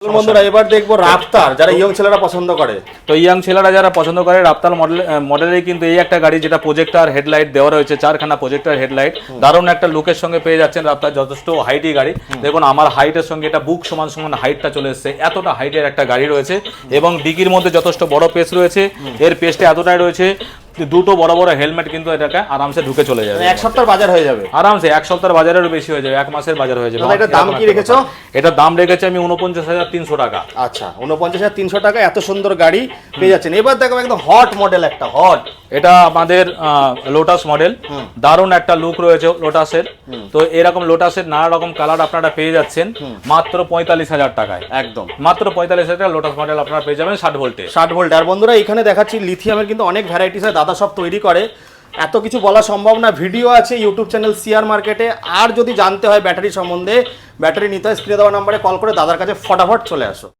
বন্ধুরা এবার দেখবো রাফতার, যারা ইয়ং ছেলেরা পছন্দ করে। তো ইয়াং ছেলেরা যারা পছন্দ করে রাফতার মডেলের কিন্তু এই একটা গাড়ি যেটা প্রজেক্টর হেডলাইট দেওয়া রয়েছে, 4খানা প্রজেক্টর হেডলাইট, দারুণ একটা লুকের সঙ্গে পেয়ে যাচ্ছেন। রাফতার যথেষ্ট হাইটই গাড়ি, দেখুন আমার হাইটের সঙ্গে এটা বুক সমান সমান হাইটটা চলে এসছে, এতটা হাইটের একটা গাড়ি রয়েছে এবং ডিকির মধ্যে যথেষ্ট বড় পেস রয়েছে। এর পেসটা এতটাই রয়েছে দুটো বড় বড় হেলমেট কিন্তু এটাকে আরামসে ঢুকে চলে যাবে। এক সপ্তাহের বাজার হয়ে যাবে আরামসে, এক সপ্তাহের বাজারেরও বেশি হয়ে যাবে, এক মাসের বাজার হয়ে যাবে। এটা দাম কি রেখেছো? এটা দাম রেখেছি আমি 49,300 টাকা। আচ্ছা, 49,300 টাকা এত সুন্দর গাড়ি পেয়ে যাচ্ছেন। এবার দেখো একদম হট মডেল, একটা হট, এটা আমাদের লোটাস মডেল, দারুণ একটা লুক রয়েছে লোটাসের। তো এরকম লোটাসের নানা রকম কালার আপনারা পেয়ে যাচ্ছেন মাত্র 45,000 টাকায়। একদম মাত্র 45,000 টাকা লোটাস মডেল আপনারা পেয়ে যাবেন 60 ভোল্টে। 60 ভোল্ট। আর বন্ধুরা এখানে দেখাচ্ছি লিথিয়ামের কিন্তু অনেক ভ্যারাইটিস হয়, দাদা সব তৈরি করে, এত কিছু বলা সম্ভব না। ভিডিও আছে ইউটিউব চ্যানেল সিআর মার্কেটে। আর যদি জানতে হয় ব্যাটারি সম্বন্ধে, ব্যাটারি নিতে হয়, স্ক্রিনে দেওয়া নাম্বারে কল করে দাদার কাছে ফটাফট চলে আসো।